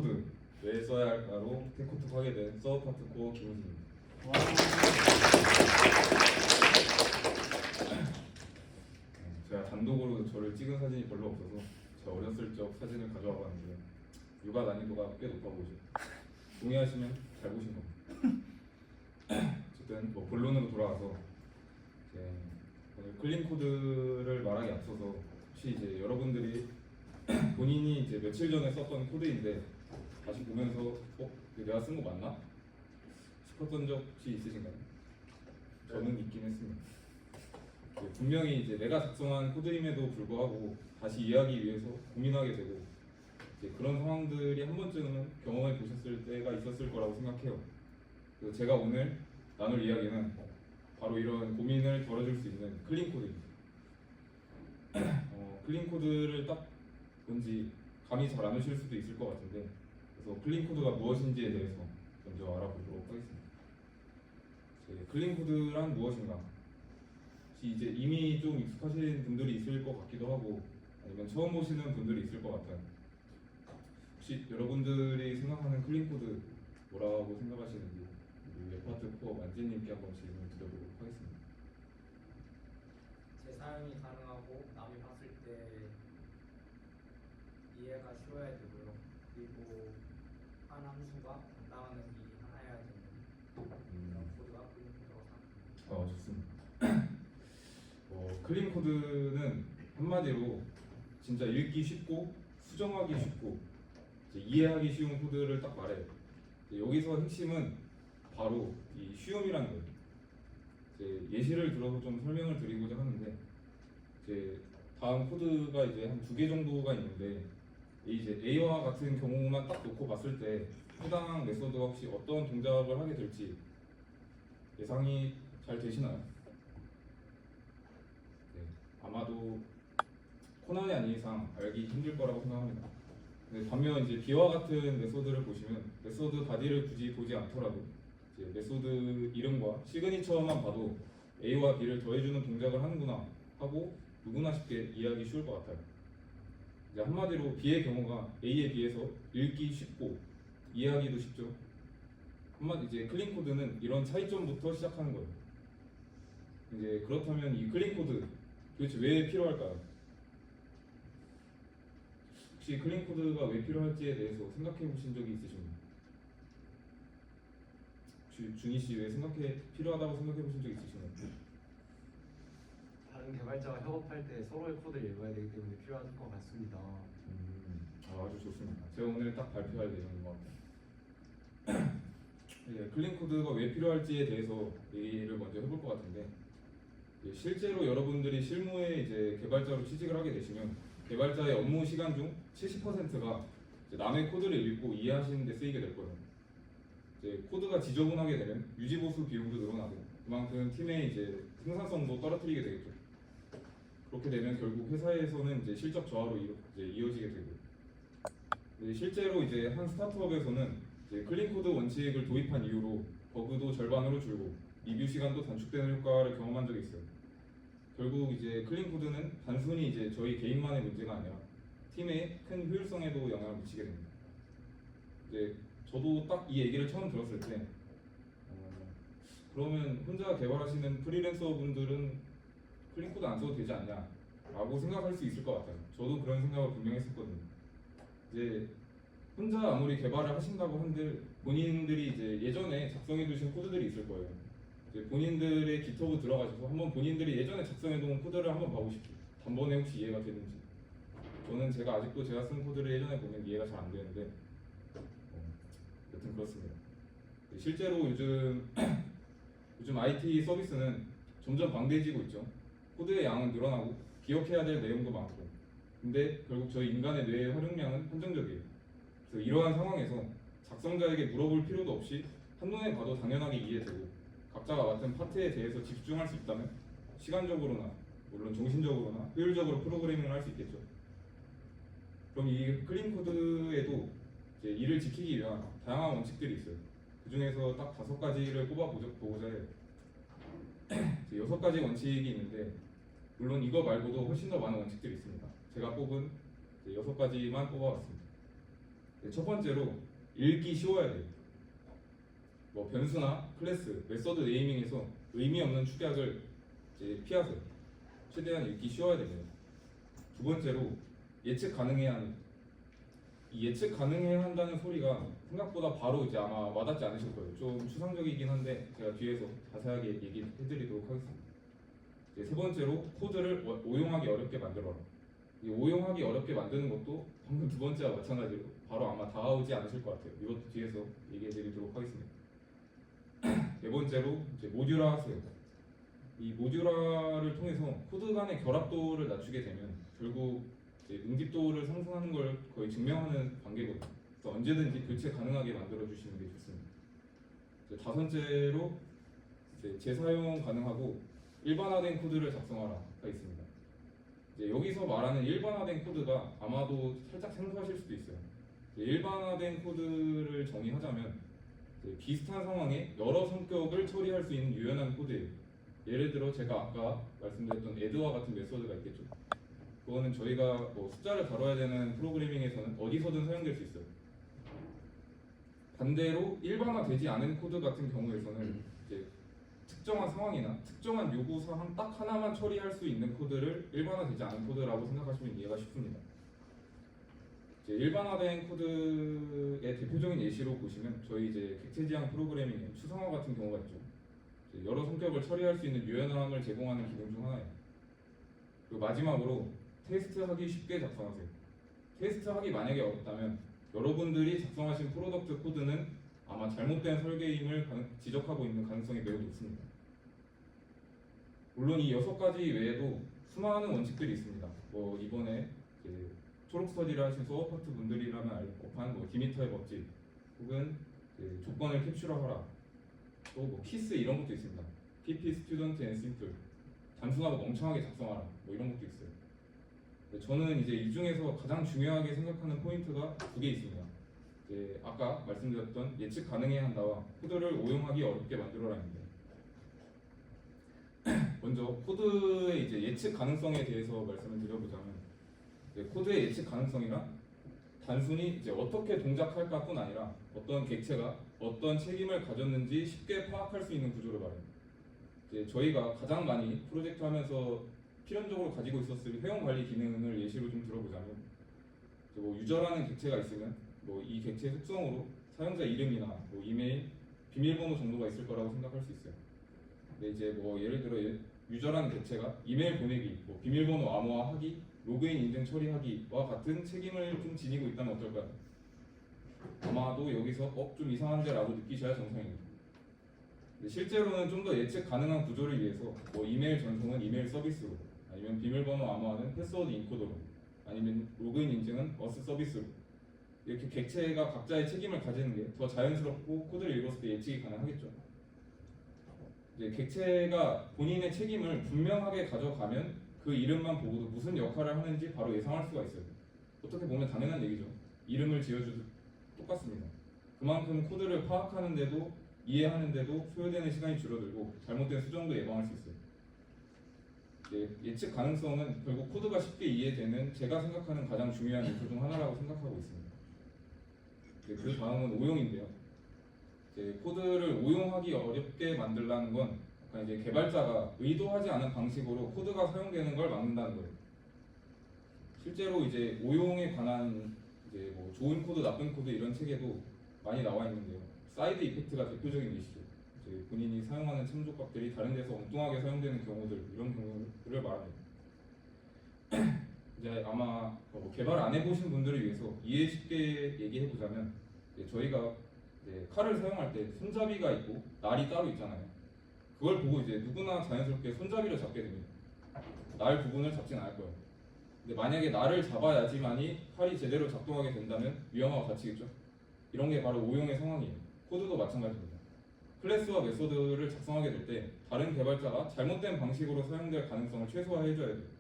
코드 왜 써야 할까로 테크톡 하게 된 서브파트 코어 김우진입니다. 제가 단독으로 저를 찍은 사진이 별로 없어서 제가 어렸을 적 사진을 가져와 봤는데 육아 난이도가 꽤 높아 보이죠. 동의하시면 잘 보신 겁니다. 어쨌든 뭐 본론으로 돌아와서 이제 오늘 클린 코드를 말하기 앞서서 혹시 이제 여러분들이 본인이 이제 며칠 전에 썼던 코드인데 다시 보면서 이거 내가 쓴 거 맞나? 싶었던 적 혹시 있으신가요? 저는 있긴 했습니다. 분명히 이제 내가 작성한 코드임에도 불구하고 다시 이해하기 위해서 고민하게 되고 이제 그런 상황들이 한 번쯤은 경험해 보셨을 때가 있었을 거라고 생각해요. 그래서 제가 오늘 나눌 이야기는 바로 이런 고민을 덜어줄 수 있는 클린 코드입니다. 클린 코드를 딱 뭔지 감이 잘 안 오실 수도 있을 것 같은데 그래서 클린 코드가 무엇인지에 대해서 먼저 알아보도록 하겠습니다. 클린 코드란 무엇인가? 혹시 이제 이미 좀 익숙하신 분들이 있을 것 같기도 하고 아니면 처음 보시는 분들이 있을 것 같아요. 혹시 여러분들이 생각하는 클린 코드 뭐라고 생각하시는지 우리 웹파트 코어 만재님께 한번 질문을 드려보도록 하겠습니다. 재사용이 가능하고 남이 봤을 때 이해가 쉬워야 되고요. 그리고 한 함수가 담당하는 일이 하나여야 되는 그런 코드가 클린 코드라고 생각합니다. 좋습니다. 클린 코드는 한마디로 진짜 읽기 쉽고 수정하기 쉽고 이해하기 쉬운 코드를 딱 말해요. 여기서 핵심은 바로 이 쉬움이라는 거예요. 예시를 들어서 좀 설명을 드리고자 하는데 이제 다음 코드가 이제 한 2개 정도가 있는데 이제 A와 같은 경우만 딱 놓고 봤을 때 해당 메소드가 혹시 어떤 동작을 하게 될지 예상이 잘 되시나요? 아마도 코난이 아닌 이상 알기 힘들 거라고 생각합니다. 근데 반면 이제 B와 같은 메소드를 보시면 메소드 바디를 굳이 보지 않더라도 이제 메소드 이름과 시그니처만 봐도 A와 B를 더해주는 동작을 하는구나 하고 누구나 쉽게 이해하기 쉬울 것 같아요. 이제 한마디로 B의 경우가 A에 비해서 읽기 쉽고 이해하기도 쉽죠. 한마디 이제 클린 코드는 이런 차이점부터 시작하는 거예요. 이제 그렇다면 이 클린 코드 도대체 왜 필요할까요? 혹시 클린 코드가 왜 필요할지에 대해서 생각해 보신 적이 있으신가요? 혹시 준희 씨 왜 필요하다고 생각해 보신 적 있으신가요? 다른 개발자와 협업할 때 서로의 코드를 읽어야 되기 때문에 필요할 것 같습니다. 아주 좋습니다. 제가 오늘 딱 발표할 내용인 것 같아요. 클린 코드가 왜 필요할지에 대해서 얘기를 먼저 해볼 것 같은데 실제로 여러분들이 실무에 이제 개발자로 취직을 하게 되시면 개발자의 업무 시간 중 70%가 남의 코드를 읽고 이해하시는 데 쓰이게 될 거예요. 이제 코드가 지저분하게 되면 유지보수 비용도 늘어나고 그만큼 팀의 이제 생산성도 떨어뜨리게 되겠죠. 그렇게 되면 결국 회사에서는 이제 실적 저하로 이어지게 되고 실제로 이제 한 스타트업에서는 이제 클린 코드 원칙을 도입한 이후로 버그도 절반으로 줄고 리뷰 시간도 단축되는 효과를 경험한 적이 있어요. 결국 이제 클린 코드는 단순히 이제 저희 개인만의 문제가 아니라 팀의 큰 효율성에도 영향을 미치게 됩니다. 이제 저도 딱 이 얘기를 처음 들었을 때 그러면 혼자 개발하시는 프리랜서 분들은 클린 코드 안 써도 되지 않냐 라고 생각할 수 있을 것 같아요. 저도 그런 생각을 분명히 했었거든요. 이제 혼자 아무리 개발을 하신다고 한들 본인들이 이제 예전에 작성해 두신 코드들이 있을 거예요. 이제 본인들의 GitHub 들어가셔서 한번 본인들이 예전에 작성해 놓은 코드를 한번 봐보십시오. 단번에 혹시 이해가 되는지. 저는 아직도 제가 쓴 코드를 예전에 보면 이해가 잘 안 되는데 여튼 그렇습니다. 실제로 요즘 IT 서비스는 점점 방대해지고 있죠. 코드의 양은 늘어나고 기억해야 될 내용도 많고 근데 결국 저희 인간의 뇌의 활용량은 한정적이에요. 그래서 이러한 상황에서 작성자에게 물어볼 필요도 없이 한눈에 봐도 당연하게 이해되고 각자가 맡은 파트에 대해서 집중할 수 있다면 시간적으로나 물론 정신적으로나 효율적으로 프로그래밍을 할 수 있겠죠. 그럼 이 클린 코드에도 이제 이를 지키기 위한 다양한 원칙들이 있어요. 그 중에서 딱 5가지를 꼽아보고자 해요. 6가지 원칙이 있는데 물론 이거 말고도 훨씬 더 많은 원칙들이 있습니다. 제가 뽑은 6가지만 뽑아봤습니다. 첫 번째로 읽기 쉬워야 돼요. 뭐 변수나 클래스, 메서드 네이밍에서 의미 없는 축약을 이제 피하세요. 최대한 읽기 쉬워야 됩니다. 두 번째로 예측 가능해야 합니다. 이 예측 가능해야 한다는 소리가 생각보다 바로 이제 아마 와닿지 않으실 거예요. 좀 추상적이긴 한데 제가 뒤에서 자세하게 얘기해드리도록 하겠습니다. 이제 세 번째로 코드를 오용하기 어렵게 만들어라. 이 오용하기 어렵게 만드는 것도 방금 두 번째와 마찬가지로 바로 아마 다가오지 않으실 것 같아요. 이것도 뒤에서 얘기해드리도록 하겠습니다. 네 번째로 이제 모듈화 하세요. 이 모듈화를 통해서 코드 간의 결합도를 낮추게 되면 결국 이제 응집도를 상승하는 걸 거의 증명하는 관계거든요. 그래서 언제든지 교체 가능하게 만들어 주시는 게 좋습니다. 이제 다섯째로 이제 재사용 가능하고 일반화된 코드를 작성하라가 있습니다. 이제 여기서 말하는 일반화된 코드가 아마도 살짝 생소하실 수도 있어요. 이제 일반화된 코드를 정의하자면 이제 비슷한 상황에 여러 성격을 처리할 수 있는 유연한 코드예요. 예를 들어 제가 아까 말씀드렸던 애드와 같은 메소드가 있겠죠. 그거는 저희가 뭐 숫자를 다뤄야 되는 프로그래밍에서는 어디서든 사용될 수 있어요. 반대로 일반화되지 않은 코드 같은 경우에서는 이제 특정한 상황이나 특정한 요구 사항 딱 하나만 처리할 수 있는 코드를 일반화되지 않은 코드라고 생각하시면 이해가 쉽습니다. 이제 일반화된 코드의 대표적인 예시로 보시면 저희 이제 객체 지향 프로그래밍의 추상화 같은 경우가 있죠. 이제 여러 성격을 처리할 수 있는 유연함을 제공하는 기능 중 하나예요. 그리고 마지막으로 테스트하기 쉽게 작성하세요. 테스트하기 만약에 어렵다면 여러분들이 작성하신 프로덕트 코드는 아마 잘못된 설계임을 지적하고 있는 가능성이 매우 높습니다. 물론 이 6가지 외에도 수많은 원칙들이 있습니다. 뭐 이번에 초록 스터디를 하신 소어파트 분들이라면 알 법한 뭐 디미터의 법칙 혹은 조건을 캡슐화하라 또 뭐 키스 이런 것도 있습니다. PP, 스튜던트 앤 심플 단순하고 멍청하게 작성하라 뭐 이런 것도 있어요. 저는 이제 이 중에서 가장 중요하게 생각하는 포인트가 2개 있습니다. 이제 아까 말씀드렸던 예측 가능해야 한다와 코드를 오용하기 어렵게 만들어라인데 먼저 코드의 이제 예측 가능성에 대해서 말씀을 드려보자면 코드의 예측 가능성이란 단순히 이제 어떻게 동작할까뿐 아니라 어떤 객체가 어떤 책임을 가졌는지 쉽게 파악할 수 있는 구조를 말해요. 이제 저희가 가장 많이 프로젝트 하면서 필연적으로 가지고 있었을 회원 관리 기능을 예시로 좀 들어보자면 뭐 유저라는 객체가 있으면 뭐 이 객체 특성으로 사용자 이름이나 뭐 이메일, 비밀번호 정도가 있을 거라고 생각할 수 있어요. 근데 이제 뭐 예를 들어 유저라는 객체가 이메일 보내기, 뭐 비밀번호 암호화하기, 로그인 인증 처리하기와 같은 책임을 좀 지니고 있다면 어떨까요? 아마도 여기서 좀 이상한데 라고 느끼셔야 정상입니다. 실제로는 좀 더 예측 가능한 구조를 위해서 뭐 이메일 전송은 이메일 서비스로 아니면 비밀번호 암호화는 패스워드 인코더로 아니면 로그인 인증은 어스 서비스로 이렇게 객체가 각자의 책임을 가지는 게 더 자연스럽고 코드를 읽었을 때 예측이 가능하겠죠. 이제 객체가 본인의 책임을 분명하게 가져가면 그 이름만 보고도 무슨 역할을 하는지 바로 예상할 수가 있어요. 어떻게 보면 당연한 얘기죠. 이름을 지어줘도 똑같습니다. 그만큼 코드를 파악하는데도 이해하는데도 소요되는 시간이 줄어들고 잘못된 수정도 예방할 수 있어요. 예측 가능성은 결국 코드가 쉽게 이해되는 제가 생각하는 가장 중요한 요소 중 하나라고 생각하고 있습니다. 그 다음은 오용인데요. 코드를 오용하기 어렵게 만들라는 건 약간 이제 개발자가 의도하지 않은 방식으로 코드가 사용되는 걸 막는다는 거예요. 실제로 이제 오용에 관한 이제 뭐 좋은 코드, 나쁜 코드 이런 책에도 많이 나와 있는데요. 사이드 이펙트가 대표적인 예시죠. 이제 본인이 사용하는 참조값들이 다른 데서 엉뚱하게 사용되는 경우들 이런 경우를 말합니다. 이제 아마 뭐 개발 안 해보신 분들을 위해서 이해 쉽게 얘기해 보자면 저희가 이제 칼을 사용할 때 손잡이가 있고 날이 따로 있잖아요. 그걸 보고 이제 누구나 자연스럽게 손잡이를 잡게 됩니다. 날 부분을 잡진 않을 거예요. 근데 만약에 날을 잡아야지만이 칼이 제대로 작동하게 된다면 위험하고 다치겠죠. 이런 게 바로 오용의 상황이에요. 코드도 마찬가지입니다. 클래스와 메소드를 작성하게 될 때 다른 개발자가 잘못된 방식으로 사용될 가능성을 최소화해줘야 돼요.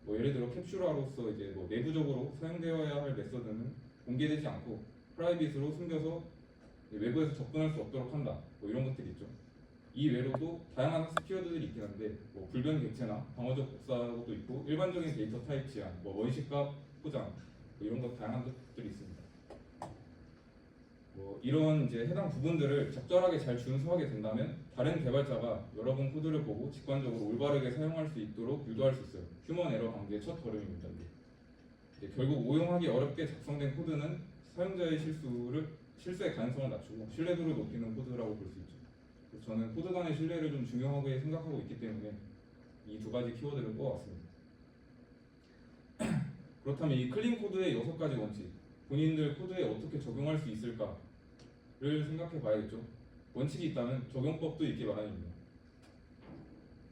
뭐 예를 들어 캡슐화로서 이제 뭐 내부적으로 사용되어야 할 메소드는 공개되지 않고 프라이빗으로 숨겨서 외부에서 접근할 수 없도록 한다. 뭐 이런 것들이 있죠. 이 외로도 다양한 학습 키워드들이 있긴 한데 뭐 불변 객체나 방어적 복사도 있고 일반적인 데이터 타입 제한, 뭐 원시값 포장 뭐 이런 것 다양한 것들이 있습니다. 이런 이제 해당 부분들을 적절하게 잘 준수하게 된다면 다른 개발자가 여러분 코드를 보고 직관적으로 올바르게 사용할 수 있도록 유도할 수 있어요. 휴먼 에러 방지의 첫 걸음입니다. 이제 결국 오용하기 어렵게 작성된 코드는 사용자의 실수의 가능성을 낮추고 신뢰도를 높이는 코드라고 볼 수 있죠. 그래서 저는 코드 간의 신뢰를 좀 중요하게 생각하고 있기 때문에 이 두 가지 키워드를 뽑아왔습니다. 그렇다면 이 클린 코드의 6가지 원칙, 본인들 코드에 어떻게 적용할 수 있을까를 생각해 봐야겠죠. 원칙이 있다면 적용법도 있기 마련입니다.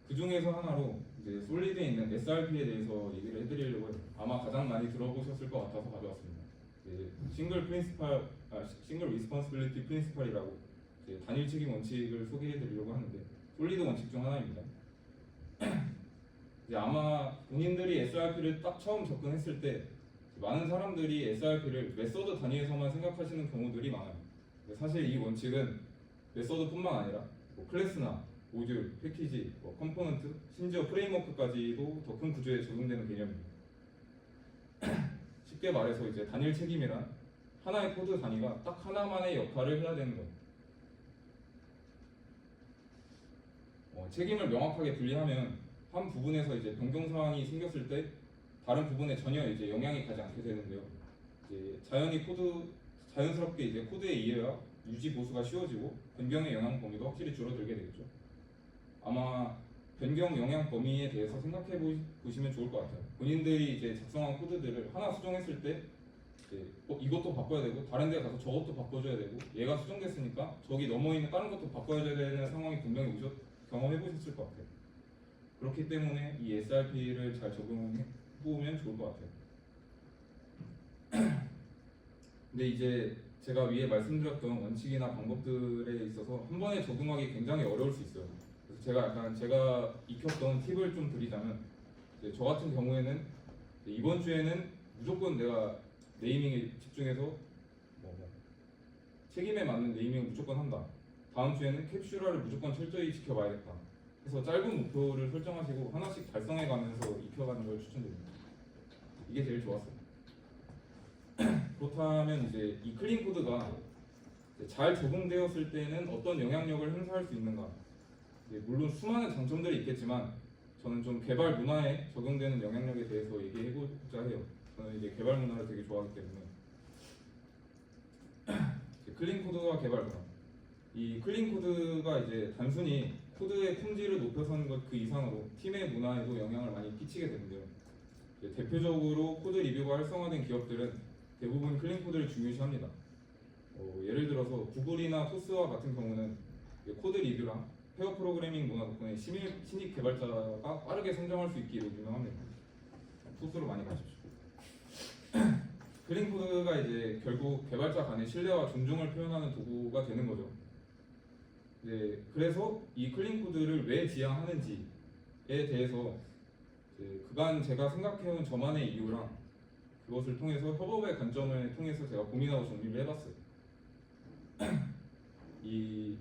그 중에서 하나로 이제 솔리드에 있는 SRP에 대해서 얘기를 해드리려고 해요. 아마 가장 많이 들어보셨을 것 같아서 가져왔습니다. 싱글 리스폰시빌리티 프린시펄이라고 단일 책임 원칙을 소개해드리려고 하는데 솔리드 원칙 중 하나입니다. 이제 아마 본인들이 SRP를 딱 처음 접근했을 때 많은 사람들이 SRP를 메서드 단위에서만 생각하시는 경우들이 많아요. 사실 이 원칙은 메서드뿐만 아니라 클래스나 모듈, 패키지, 컴포넌트, 심지어 프레임워크까지도 더 큰 구조에 적용되는 개념입니다. 쉽게 말해서 이제 단일 책임이란 하나의 코드 단위가 딱 하나만의 역할을 해야 되는 거예요. 책임을 명확하게 분리하면 한 부분에서 이제 변경 사항이 생겼을 때 다른 부분에 전혀 이제 영향이 가지 않게 되는데요. 이제 자연스럽게 이제 코드의 이해와 유지 보수가 쉬워지고 변경의 영향 범위도 확실히 줄어들게 되겠죠. 아마 변경 영향 범위에 대해서 생각해 보시면 좋을 것 같아요. 본인들이 이제 작성한 코드들을 하나 수정했을 때 이것도 바꿔야 되고 다른 데 가서 저것도 바꿔줘야 되고 얘가 수정됐으니까 저기 넘어 있는 다른 것도 바꿔야 되는 상황이 분명히 경험해 보셨을 것 같아요. 그렇기 때문에 이 SRP를 잘 적용해 보면 좋을 것 같아요. 근데 이제 제가 위에 말씀드렸던 원칙이나 방법들에 있어서 한 번에 적용하기 굉장히 어려울 수 있어요. 그래서 제가 익혔던 팁을 좀 드리자면 저 같은 경우에는 이번 주에는 무조건 내가 네이밍에 집중해서 책임에 맞는 네이밍을 무조건 한다. 다음 주에는 캡슐화를 무조건 철저히 지켜봐야겠다. 그래서 짧은 목표를 설정하시고 하나씩 달성해가면서 익혀가는 걸 추천드립니다. 이게 제일 좋았어요. 그렇다면 이제 이 클린 코드가 잘 적용되었을 때는 어떤 영향력을 행사할 수 있는가? 물론 수많은 장점들이 있겠지만 저는 좀 개발 문화에 적용되는 영향력에 대해서 얘기해보자 해요. 저는 이제 개발 문화를 되게 좋아하기 때문에 클린 코드와 개발 문화. 이 클린 코드가 이제 단순히 코드의 품질을 높여서는 것 그 이상으로 팀의 문화에도 영향을 많이 끼치게 되는데요. 대표적으로 코드 리뷰가 활성화된 기업들은 대부분 클린 코드를 중요시합니다. 예를 들어서 구글이나 토스와 같은 경우는 코드 리뷰랑 페어 프로그래밍 문화 덕분에 신입 개발자가 빠르게 성장할 수 있기로 유명합니다. 토스로 많이 가십시오. 클린 코드가 이제 결국 개발자 간의 신뢰와 존중을 표현하는 도구가 되는 거죠. 그래서 이 클린 코드를 왜 지향하는지에 대해서 그간 제가 생각해온 저만의 이유랑 그것을 통해서 협업의 관점을 통해서 제가 고민하고 정리를 해봤어요. 이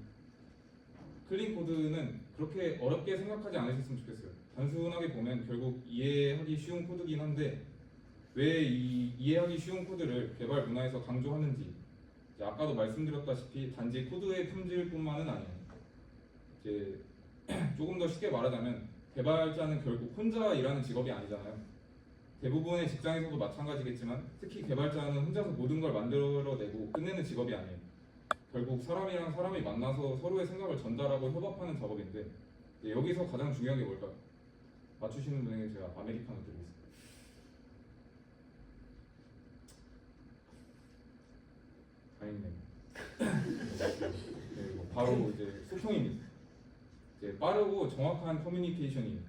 클린 코드는 그렇게 어렵게 생각하지 않으셨으면 좋겠어요. 단순하게 보면 결국 이해하기 쉬운 코드긴 한데 왜 이 이해하기 쉬운 코드를 개발 문화에서 강조하는지 아까도 말씀드렸다시피 단지 코드의 품질뿐만은 아니에요. 이제 조금 더 쉽게 말하자면 개발자는 결국 혼자 일하는 직업이 아니잖아요. 대부분의 직장에서도 마찬가지겠지만 특히 개발자는 혼자서 모든 걸 만들어내고 끝내는 직업이 아니에요. 결국 사람이랑 사람이 만나서 서로의 생각을 전달하고 협업하는 작업인데 여기서 가장 중요한 게 뭘까요? 맞추시는 분에게 제가 아메리카노 드리겠습니다. 다행이네요. 바로 이제 소통입니다. 이제 빠르고 정확한 커뮤니케이션이에요.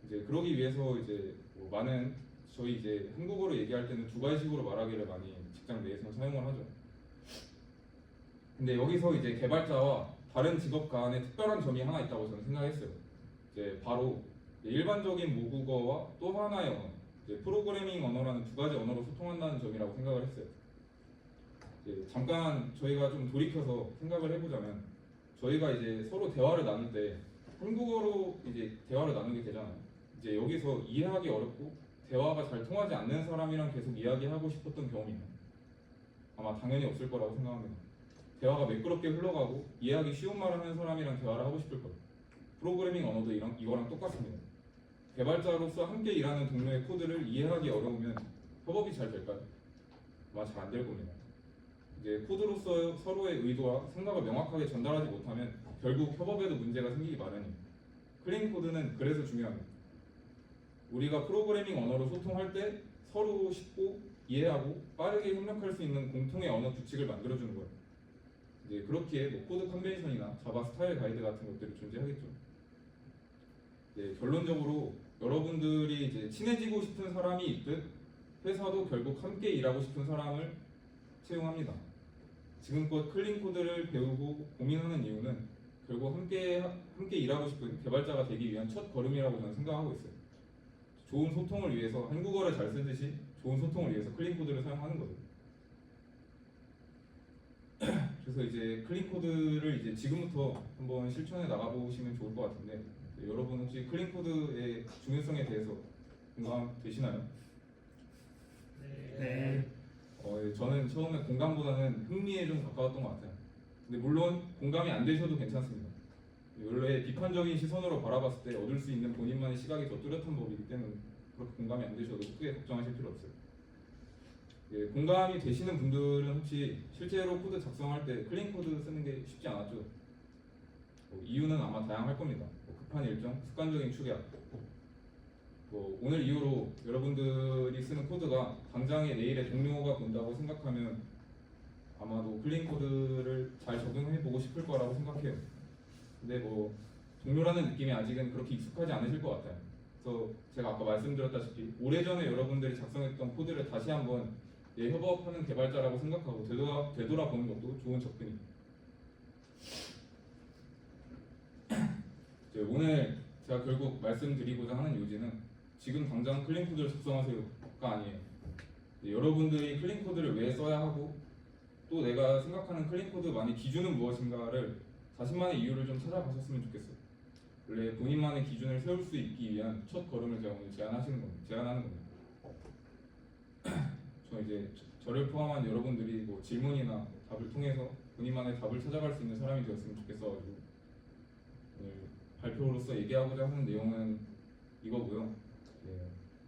이제 그러기 위해서 이제 많은 저희 이제 한국어로 얘기할 때는 두 가지식으로 말하기를 많이 직장 내에서 사용을 하죠. 근데 여기서 이제 개발자와 다른 직업 간의 특별한 점이 하나 있다고 저는 생각했어요. 이제 바로 일반적인 모국어와 또 하나의 언어, 이제 프로그래밍 언어라는 두 가지 언어로 소통한다는 점이라고 생각을 했어요. 잠깐 저희가 좀 돌이켜서 생각을 해보자면 저희가 이제 서로 대화를 나눌 때 한국어로 이제 대화를 나누게 되잖아요. 이제 여기서 이해하기 어렵고 대화가 잘 통하지 않는 사람이랑 계속 이야기하고 싶었던 경험이 있나요? 아마 당연히 없을 거라고 생각합니다. 대화가 매끄럽게 흘러가고 이해하기 쉬운 말을 하는 사람이랑 대화를 하고 싶을 거예요. 프로그래밍 언어도 이거랑 똑같습니다. 개발자로서 함께 일하는 동료의 코드를 이해하기 어려우면 협업이 잘 될까요? 아마 잘 안 될 겁니다. 이제 코드로서 서로의 의도와 생각을 명확하게 전달하지 못하면 결국 협업에도 문제가 생기기 마련이에요. 클린 코드는 그래서 중요합니다. 우리가 프로그래밍 언어로 소통할 때 서로 쉽고 이해하고 빠르게 협력할 수 있는 공통의 언어 규칙을 만들어주는 거예요. 이제 그렇기에 뭐 코드 컨벤션이나 자바 스타일 가이드 같은 것들이 존재하겠죠. 이제 결론적으로 여러분들이 이제 친해지고 싶은 사람이 있듯 회사도 결국 함께 일하고 싶은 사람을 채용합니다. 지금껏 클린 코드를 배우고 고민하는 이유는 결국 함께 일하고 싶은 개발자가 되기 위한 첫 걸음이라고 저는 생각하고 있어요. 좋은 소통을 위해서 한국어를 잘 쓰듯이 좋은 소통을 위해서 클린 코드를 사용하는 거예요. 그래서 이제 클린 코드를 이제 지금부터 한번 실천해 나가보시면 좋을 것 같은데 여러분 혹시 클린 코드의 중요성에 대해서 공감되시나요? 네. 저는 처음에 공감보다는 흥미에 좀 가까웠던 것 같아요. 근데 물론 공감이 안 되셔도 괜찮습니다. 원래 비판적인 시선으로 바라봤을 때 얻을 수 있는 본인만의 시각이 더 뚜렷한 법이기 때문에 그렇게 공감이 안 되셔도 크게 걱정하실 필요 없어요. 공감이 되시는 분들은 혹시 실제로 코드 작성할 때 클린 코드 쓰는 게 쉽지 않았죠? 이유는 아마 다양할 겁니다. 급한 일정, 습관적인 축약. 오늘 이후로 여러분들이 쓰는 코드가 당장의 내일의 동료가 본다고 생각하면 아마도 클린 코드를 잘 적용해 보고 싶을 거라고 생각해요. 근데 동료라는 느낌이 아직은 그렇게 익숙하지 않으실 것 같아요. 그래서 제가 아까 말씀드렸다시피 오래전에 여러분들이 작성했던 코드를 다시 한번 협업하는 개발자라고 생각하고 되돌아보는 것도 좋은 접근입니다. 오늘 제가 결국 말씀드리고자 하는 요지는 지금 당장 클린 코드를 작성하세요가 아니에요. 여러분들이 클린 코드를 왜 써야 하고 또 내가 생각하는 클린 코드만의 기준은 무엇인가를 자신만의 이유를 좀 찾아가셨으면 좋겠어요. 원래 본인만의 기준을 세울 수 있기 위한 첫 걸음을 제가 오늘 제안하는 겁니다. 저 이제 저를 포함한 여러분들이 질문이나 답을 통해서 본인만의 답을 찾아갈 수 있는 사람이 되었으면 좋겠어가지고 오늘 발표로서 얘기하고자 하는 내용은 이거고요.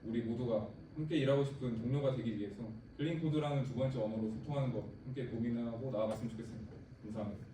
우리 모두가 함께 일하고 싶은 동료가 되기 위해서 클린 코드라는 두 번째 언어로 소통하는 것 함께 고민하고 나아갔으면 좋겠습니다. 감사합니다.